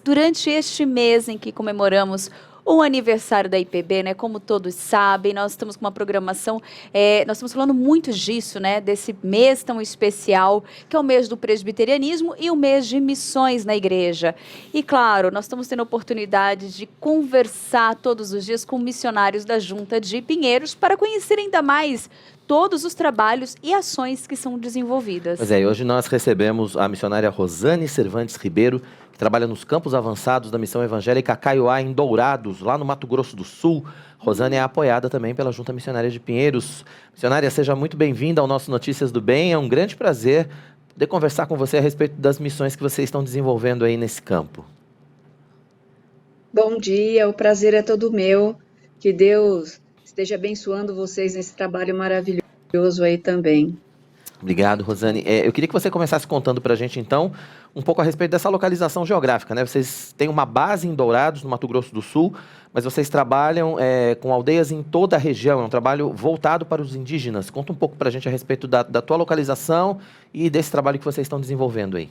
durante este mês em que comemoramos o aniversário da IPB, né? Como todos sabem, nós estamos com uma programação, nós estamos falando muito disso, né? Desse mês tão especial, que é o mês do presbiterianismo e o mês de missões na igreja. E claro, nós estamos tendo a oportunidade de conversar todos os dias com missionários da Junta de Pinheiros para conhecer ainda mais todos os trabalhos e ações que são desenvolvidas. Pois é, e hoje nós recebemos a missionária Rosane Cervantes Ribeiro, que trabalha nos campos avançados da Missão Evangélica Kaiowá, em Dourados, lá no Mato Grosso do Sul. Rosane é apoiada também pela Junta Missionária de Pinheiros. Missionária, seja muito bem-vinda ao nosso Notícias do Bem. É um grande prazer poder conversar com você a respeito das missões que vocês estão desenvolvendo aí nesse campo. Bom dia, o prazer é todo meu. Que Deus esteja abençoando vocês nesse trabalho maravilhoso aí também. Obrigado, Rosane. Eu queria que você começasse contando para a gente, então, um pouco a respeito dessa localização geográfica, né? Vocês têm uma base em Dourados, no Mato Grosso do Sul, mas vocês trabalham com aldeias em toda a região, é um trabalho voltado para os indígenas. Conta um pouco para a gente a respeito da tua localização e desse trabalho que vocês estão desenvolvendo aí.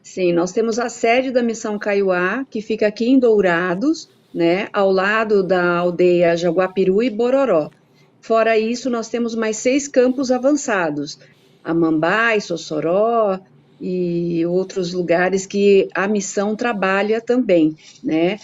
Sim, nós temos a sede da Missão Kaiowá, que fica aqui em Dourados, né, ao lado da aldeia Jaguapiru e Bororó. Fora isso, nós temos mais 6 campos avançados, Amambai, Sossoró e outros lugares que a missão trabalha também, né?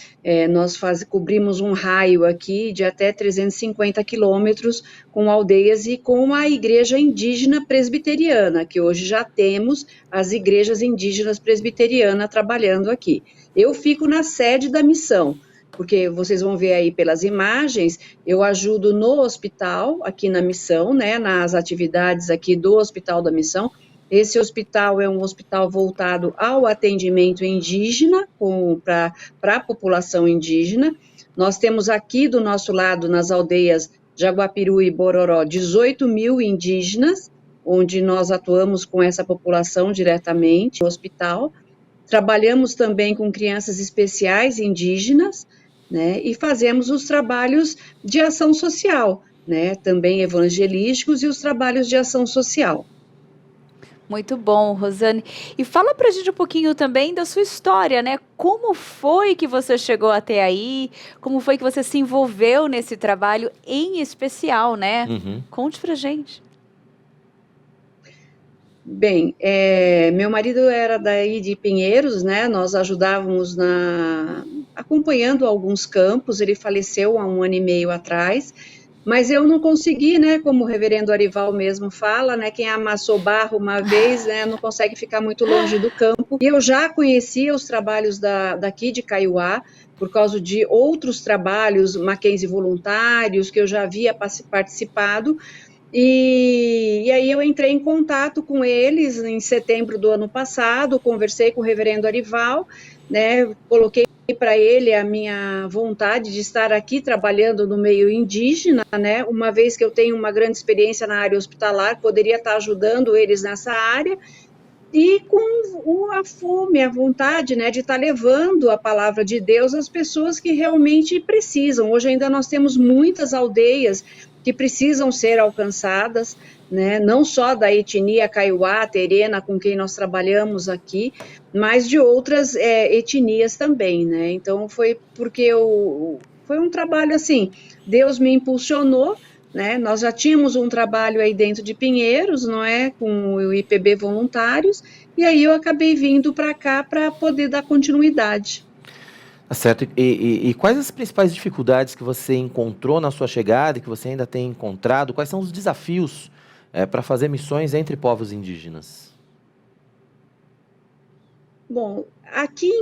Nós cobrimos um raio aqui de até 350 quilômetros com aldeias e com a igreja indígena presbiteriana, que hoje já temos as igrejas indígenas presbiterianas trabalhando aqui. Eu fico na sede da missão, porque vocês vão ver aí pelas imagens, eu ajudo no hospital, aqui na missão, né, nas atividades aqui do Hospital da Missão. Esse hospital é um hospital voltado ao atendimento indígena, para a população indígena. Nós temos aqui do nosso lado, nas aldeias Jaguapiru e Bororó, 18 mil indígenas, onde nós atuamos com essa população diretamente no hospital. Trabalhamos também com crianças especiais indígenas, né, e fazemos os trabalhos de ação social, né, também evangelísticos e os trabalhos de ação social. Muito bom, Rosane. E fala pra gente um pouquinho também da sua história, né? Como foi que você chegou até aí? Como foi que você se envolveu nesse trabalho em especial, né? Conte pra gente. Bem, meu marido era daí de Pinheiros, né? Nós ajudávamos acompanhando alguns campos. Ele faleceu há 1 ano e meio atrás, mas eu não consegui, né? Como o reverendo Arival mesmo fala, né? Quem amassou barro uma vez, né? Não consegue ficar muito longe do campo. E eu já conhecia os trabalhos daqui de Kaiowá, por causa de outros trabalhos Mackenzie voluntários que eu já havia participado. E aí eu entrei em contato com eles em setembro do ano passado, conversei com o reverendo Arival, né, coloquei para ele a minha vontade de estar aqui trabalhando no meio indígena, né, uma vez que eu tenho uma grande experiência na área hospitalar, poderia estar ajudando eles nessa área, e com a fome, a vontade, né, de estar levando a palavra de Deus às pessoas que realmente precisam. Hoje ainda nós temos muitas aldeias que precisam ser alcançadas, né, não só da etnia Kaiowá, Terena, com quem nós trabalhamos aqui, mas de outras etnias também, né. Então foi porque foi um trabalho assim, Deus me impulsionou, né, nós já tínhamos um trabalho aí dentro de Pinheiros, não é, com o IPB Voluntários, e aí eu acabei vindo para cá para poder dar continuidade. Tá certo. E quais as principais dificuldades que você encontrou na sua chegada e que você ainda tem encontrado? Quais são os desafios para fazer missões entre povos indígenas? Bom, aqui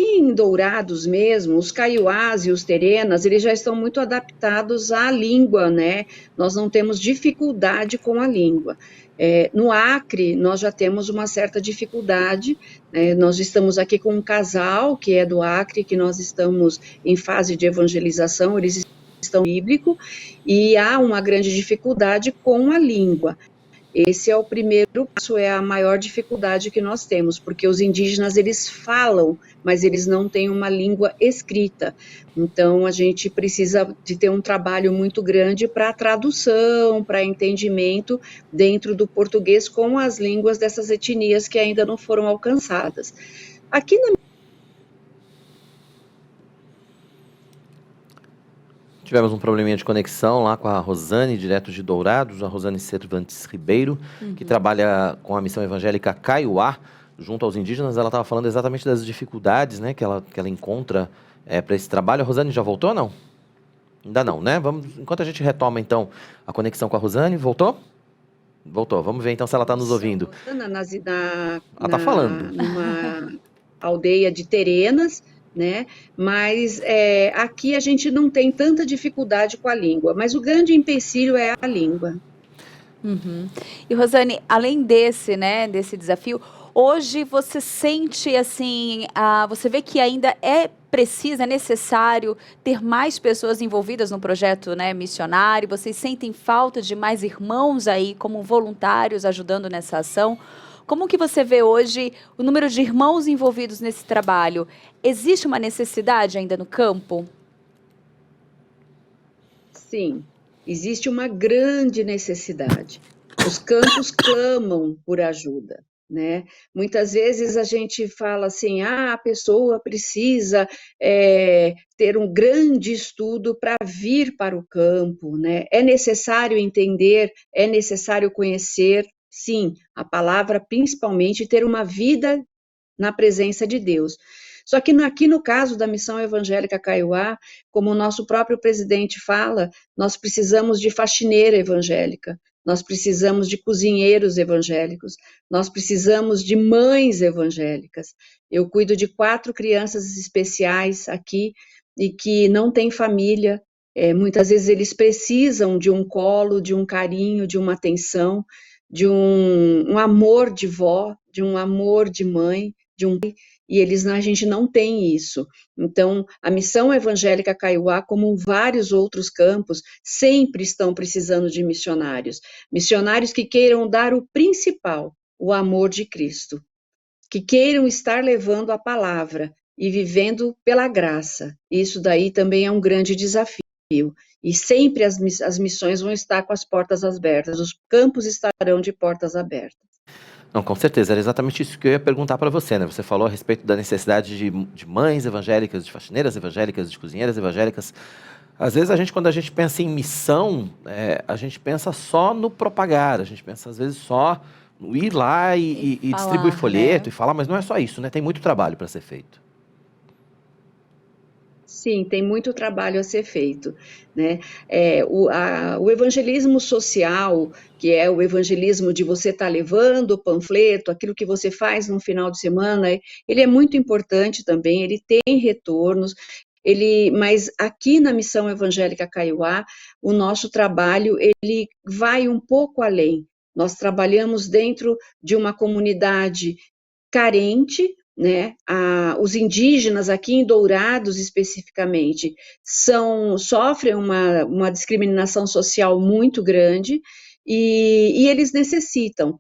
em Dourados mesmo, os caiuás e os terenas, eles já estão muito adaptados à língua, né? Nós não temos dificuldade com a língua. No Acre, nós já temos uma certa dificuldade, nós estamos aqui com um casal que é do Acre, que nós estamos em fase de evangelização, eles estão bíblico, e há uma grande dificuldade com a língua. Esse é o primeiro passo, é a maior dificuldade que nós temos, porque os indígenas, eles falam, mas eles não têm uma língua escrita. Então, a gente precisa de ter um trabalho muito grande para tradução, para entendimento dentro do português com as línguas dessas etnias que ainda não foram alcançadas. Aqui na Tivemos um probleminha de conexão lá com a Rosane, direto de Dourados, a Rosane Cervantes Ribeiro, que trabalha com a Missão Evangélica Kaiowá, junto aos indígenas. Ela estava falando exatamente das dificuldades, né, que ela encontra para esse trabalho. A Rosane já voltou ou não? Ainda não, né? Enquanto a gente retoma, então, a conexão com a Rosane. Voltou? Voltou. Vamos ver, então, se ela está nos ouvindo. Ela Está falando. numa aldeia de Terenas, né? Mas aqui a gente não tem tanta dificuldade com a língua, mas o grande empecilho é a língua. E Rosane, além desse, né, desse desafio, hoje você sente assim, você vê que ainda é preciso, é necessário ter mais pessoas envolvidas no projeto, né, missionário? Vocês sentem falta de mais irmãos aí como voluntários ajudando nessa ação? Como que você vê hoje o número de irmãos envolvidos nesse trabalho? Existe uma necessidade ainda no campo? Sim, existe uma grande necessidade. Os campos clamam por ajuda, né? Muitas vezes a gente fala assim, a pessoa precisa ter um grande estudo para vir para o campo, né? É necessário entender, é necessário conhecer, sim, a palavra, principalmente ter uma vida na presença de Deus. Só que aqui no caso da Missão Evangélica Kaiowá, como o nosso próprio presidente fala, nós precisamos de faxineira evangélica, nós precisamos de cozinheiros evangélicos, nós precisamos de mães evangélicas. Eu cuido de 4 crianças especiais aqui e que não têm família. Muitas vezes eles precisam de um colo, de um carinho, de uma atenção, de um amor de vó, de um amor de mãe, e a gente não tem isso. Então, a Missão Evangélica Kaiowá, como vários outros campos, sempre estão precisando de missionários. Missionários que queiram dar o principal, o amor de Cristo. Que queiram estar levando a palavra e vivendo pela graça. Isso daí também é um grande desafio. E sempre as missões vão estar com as portas abertas, os campos estarão de portas abertas. Não, com certeza, era exatamente isso que eu ia perguntar para você, né? Você falou a respeito da necessidade de mães evangélicas, de faxineiras evangélicas, de cozinheiras evangélicas. Às vezes, quando a gente pensa em missão, a gente pensa só no propagar, a gente pensa, às vezes, só no ir lá e falar, distribuir folheto né? e falar, mas não é só isso, né? Tem muito trabalho para ser feito. Sim, tem muito trabalho a ser feito, né? O evangelismo social, que é o evangelismo de você estar levando o panfleto, aquilo que você faz no final de semana, ele é muito importante também, ele tem retornos, mas aqui na Missão Evangélica Kaiowá, o nosso trabalho, ele vai um pouco além. Nós trabalhamos dentro de uma comunidade carente, né? Os indígenas aqui em Dourados especificamente sofrem uma discriminação social muito grande e eles necessitam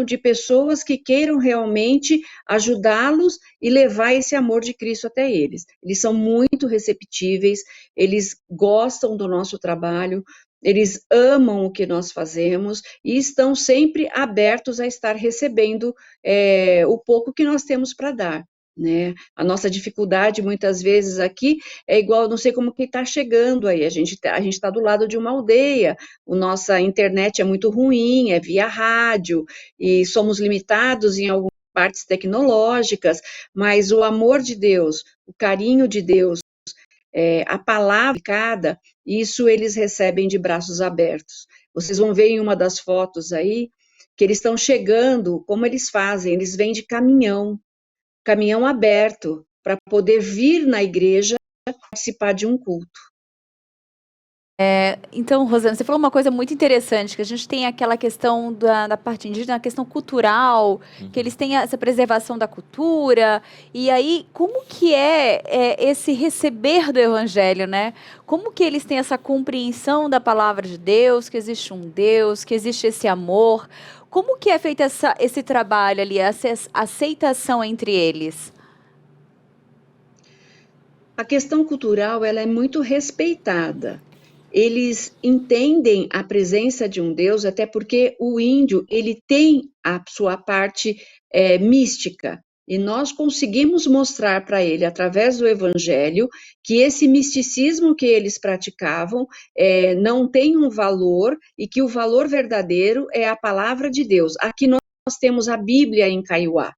de pessoas que queiram realmente ajudá-los e levar esse amor de Cristo até eles. Eles são muito receptíveis, eles gostam do nosso trabalho, eles amam o que nós fazemos e estão sempre abertos a estar recebendo o pouco que nós temos para dar, né? A nossa dificuldade muitas vezes aqui é igual, não sei como que está chegando aí, a gente está do lado de uma aldeia, a nossa internet é muito ruim, é via rádio, e somos limitados em algumas partes tecnológicas, mas o amor de Deus, o carinho de Deus, a palavra aplicada, isso eles recebem de braços abertos. Vocês vão ver em uma das fotos aí, que eles estão chegando, como eles fazem? Eles vêm de caminhão aberto, para poder vir na igreja participar de um culto. Então, Rosana, você falou uma coisa muito interessante, que a gente tem aquela questão da parte indígena, a questão cultural, que eles têm essa preservação da cultura, e aí, como que é esse receber do evangelho, né? Como que eles têm essa compreensão da palavra de Deus, que existe um Deus, que existe esse amor? Como que é feito esse trabalho ali, essa aceitação entre eles? A questão cultural, ela é muito respeitada. Eles entendem a presença de um Deus, até porque o índio, ele tem a sua parte mística, E nós conseguimos mostrar para ele, através do Evangelho, que esse misticismo que eles praticavam não tem um valor e que o valor verdadeiro é a palavra de Deus. Aqui nós temos a Bíblia em Kaiowá,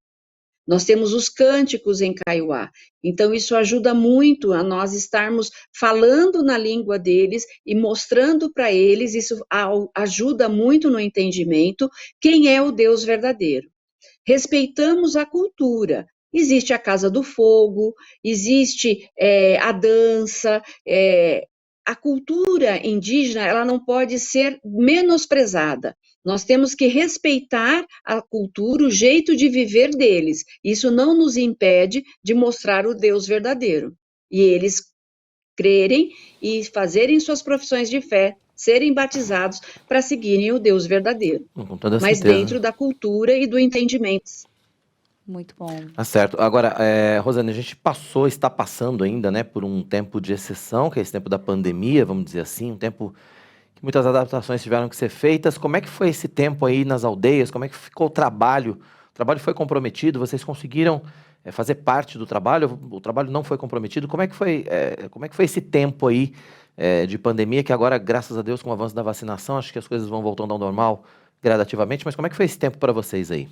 nós temos os cânticos em Kaiowá. Então, isso ajuda muito a nós estarmos falando na língua deles e mostrando para eles, isso ajuda muito no entendimento, quem é o Deus verdadeiro. Respeitamos a cultura. Existe a Casa do Fogo, existe a dança, a cultura indígena, ela não pode ser menosprezada. Nós temos que respeitar a cultura, o jeito de viver deles. Isso não nos impede de mostrar o Deus verdadeiro. E eles crerem e fazerem suas profissões de fé, serem batizados para seguirem o Deus verdadeiro. Com toda Mas certeza. dentro da cultura e do entendimento. Muito bom. Tá certo. Agora, Rosane, a gente está passando ainda, né, por um tempo de exceção, que é esse tempo da pandemia, vamos dizer assim, um tempo que muitas adaptações tiveram que ser feitas. Como é que foi esse tempo aí nas aldeias? Como é que ficou o trabalho? O trabalho foi comprometido? Vocês conseguiram fazer parte do trabalho? O trabalho não foi comprometido? Como é que foi esse tempo aí de pandemia, que agora, graças a Deus, com o avanço da vacinação, acho que as coisas vão voltando ao normal gradativamente, mas como é que foi esse tempo para vocês aí?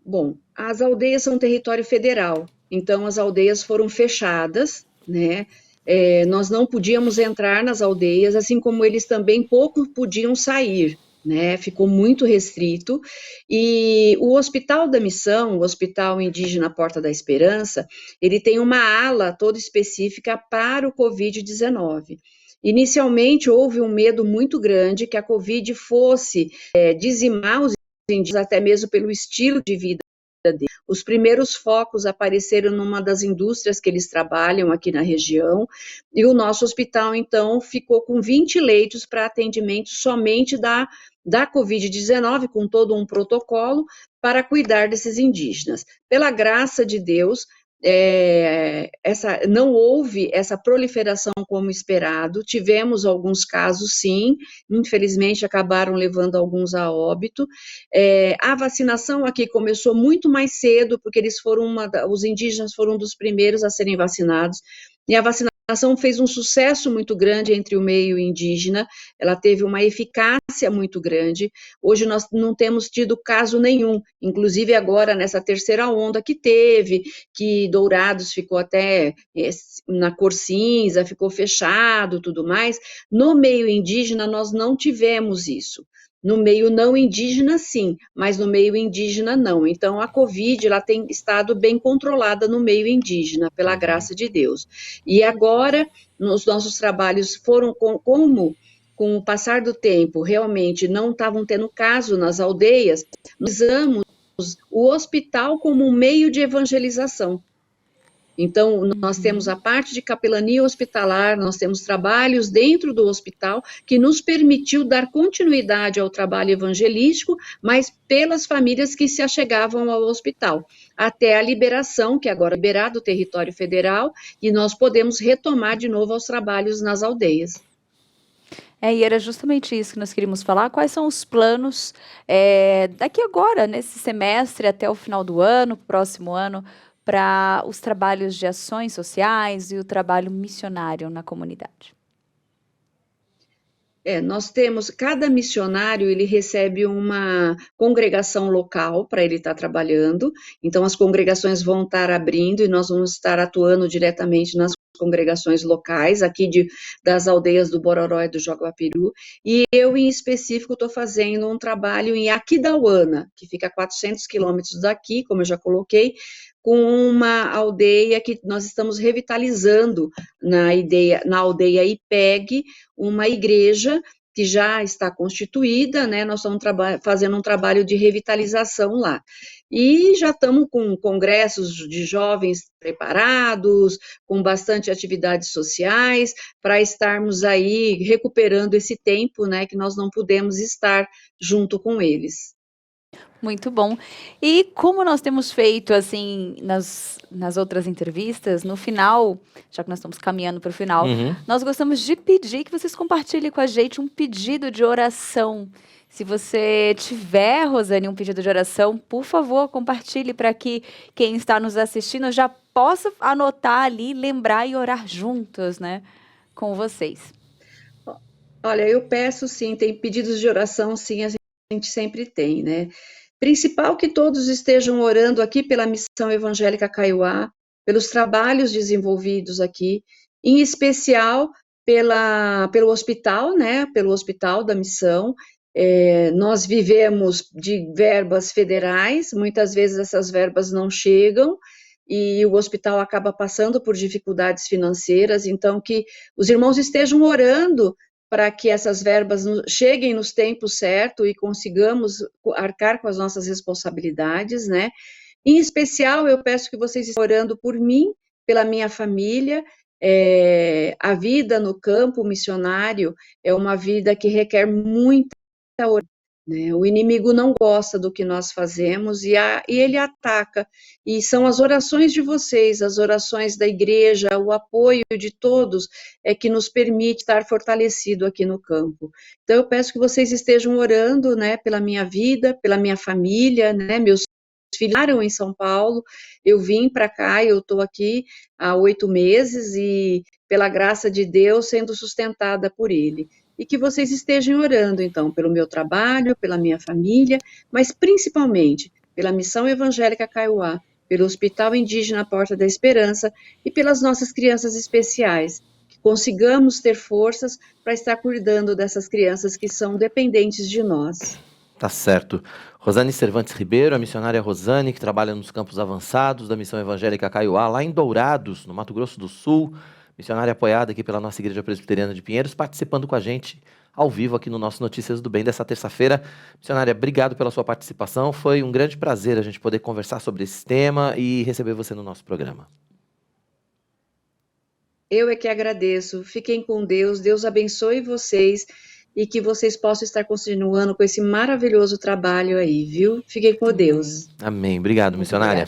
Bom, as aldeias são território federal, então as aldeias foram fechadas, né? Nós não podíamos entrar nas aldeias, assim como eles também pouco podiam sair, né? Ficou muito restrito. E o Hospital da Missão, o Hospital Indígena Porta da Esperança, ele tem uma ala toda específica para o Covid-19. Inicialmente, houve um medo muito grande que a Covid fosse dizimar os indígenas, até mesmo pelo estilo de vida dele. Os primeiros focos apareceram numa das indústrias que eles trabalham aqui na região, e o nosso hospital, então, ficou com 20 leitos para atendimento somente da Covid-19, com todo um protocolo para cuidar desses indígenas. Pela graça de Deus, não houve essa proliferação como esperado, tivemos alguns casos sim, infelizmente acabaram levando alguns a óbito. A vacinação aqui começou muito mais cedo, porque os indígenas foram um dos primeiros a serem vacinados, e a vacinação fez um sucesso muito grande entre o meio indígena, ela teve uma eficácia muito grande. Hoje nós não temos tido caso nenhum, inclusive agora nessa terceira onda que teve, que Dourados ficou até na cor cinza, ficou fechado, tudo mais. No meio indígena nós não tivemos isso. No meio não indígena, sim, mas no meio indígena, não. Então, a Covid, ela tem estado bem controlada no meio indígena, pela graça de Deus. E agora, os nossos trabalhos foram com o passar do tempo, realmente não estavam tendo caso nas aldeias, nós usamos o hospital como um meio de evangelização. Então, nós temos a parte de capelania hospitalar, nós temos trabalhos dentro do hospital que nos permitiu dar continuidade ao trabalho evangelístico, mas pelas famílias que se achegavam ao hospital, até a liberação, que agora é liberado o território federal, e nós podemos retomar de novo os trabalhos nas aldeias. E era justamente isso que nós queríamos falar. Quais são os planos daqui agora, nesse semestre, até o final do ano, próximo ano, para os trabalhos de ações sociais e o trabalho missionário na comunidade? Nós temos, cada missionário, ele recebe uma congregação local para ele estar trabalhando, então as congregações vão estar abrindo e nós vamos estar atuando diretamente nas congregações locais, aqui das aldeias do Bororó e do Jaguapiru, e eu, em específico, estou fazendo um trabalho em Aquidauana, que fica a 400 quilômetros daqui, como eu já coloquei, com uma aldeia que nós estamos revitalizando na aldeia IPEG, uma igreja que já está constituída, né? Nós estamos fazendo um trabalho de revitalização lá. E já estamos com congressos de jovens preparados, com bastante atividades sociais, para estarmos aí recuperando esse tempo, né, que nós não pudemos estar junto com eles. Muito bom. E como nós temos feito, assim, nas outras entrevistas, no final, já que nós estamos caminhando para o final, nós gostamos de pedir que vocês compartilhem com a gente um pedido de oração Se você tiver, Rosane, um pedido de oração, por favor, compartilhe para que quem está nos assistindo já possa anotar ali, lembrar e orar juntos, né, com vocês. Olha, eu peço sim, tem pedidos de oração, sim, a gente sempre tem, né? Principal que todos estejam orando aqui pela Missão Evangélica Kaiowá, pelos trabalhos desenvolvidos aqui, em especial pelo hospital, né? Pelo hospital da missão. Nós vivemos de verbas federais, muitas vezes essas verbas não chegam, e o hospital acaba passando por dificuldades financeiras, então que os irmãos estejam orando para que essas verbas cheguem nos tempos certos e consigamos arcar com as nossas responsabilidades, né? Em especial, eu peço que vocês estejam orando por mim, pela minha família. A vida no campo missionário é uma vida que requer muita oração, né? O inimigo não gosta do que nós fazemos e ele ataca. E são as orações de vocês, as orações da igreja, o apoio de todos que nos permite estar fortalecido aqui no campo. Então eu peço que vocês estejam orando, né, pela minha vida, pela minha família, né, meus filhos moraram em São Paulo, eu vim para cá, eu estou aqui há 8 meses e pela graça de Deus sendo sustentada por Ele. E que vocês estejam orando, então, pelo meu trabalho, pela minha família, mas principalmente pela Missão Evangélica Kaiowá, pelo Hospital Indígena Porta da Esperança e pelas nossas crianças especiais, que consigamos ter forças para estar cuidando dessas crianças que são dependentes de nós. Tá certo. Rosane Cervantes Ribeiro, a missionária Rosane, que trabalha nos campos avançados da Missão Evangélica Kaiowá, lá em Dourados, no Mato Grosso do Sul, missionária apoiada aqui pela nossa Igreja Presbiteriana de Pinheiros, participando com a gente ao vivo aqui no nosso Notícias do Bem dessa terça-feira. Missionária, obrigado pela sua participação, foi um grande prazer a gente poder conversar sobre esse tema e receber você no nosso programa. Eu é que agradeço, fiquem com Deus, Deus abençoe vocês e que vocês possam estar continuando com esse maravilhoso trabalho aí, viu? Fiquem com Deus. Amém. Obrigado, missionária.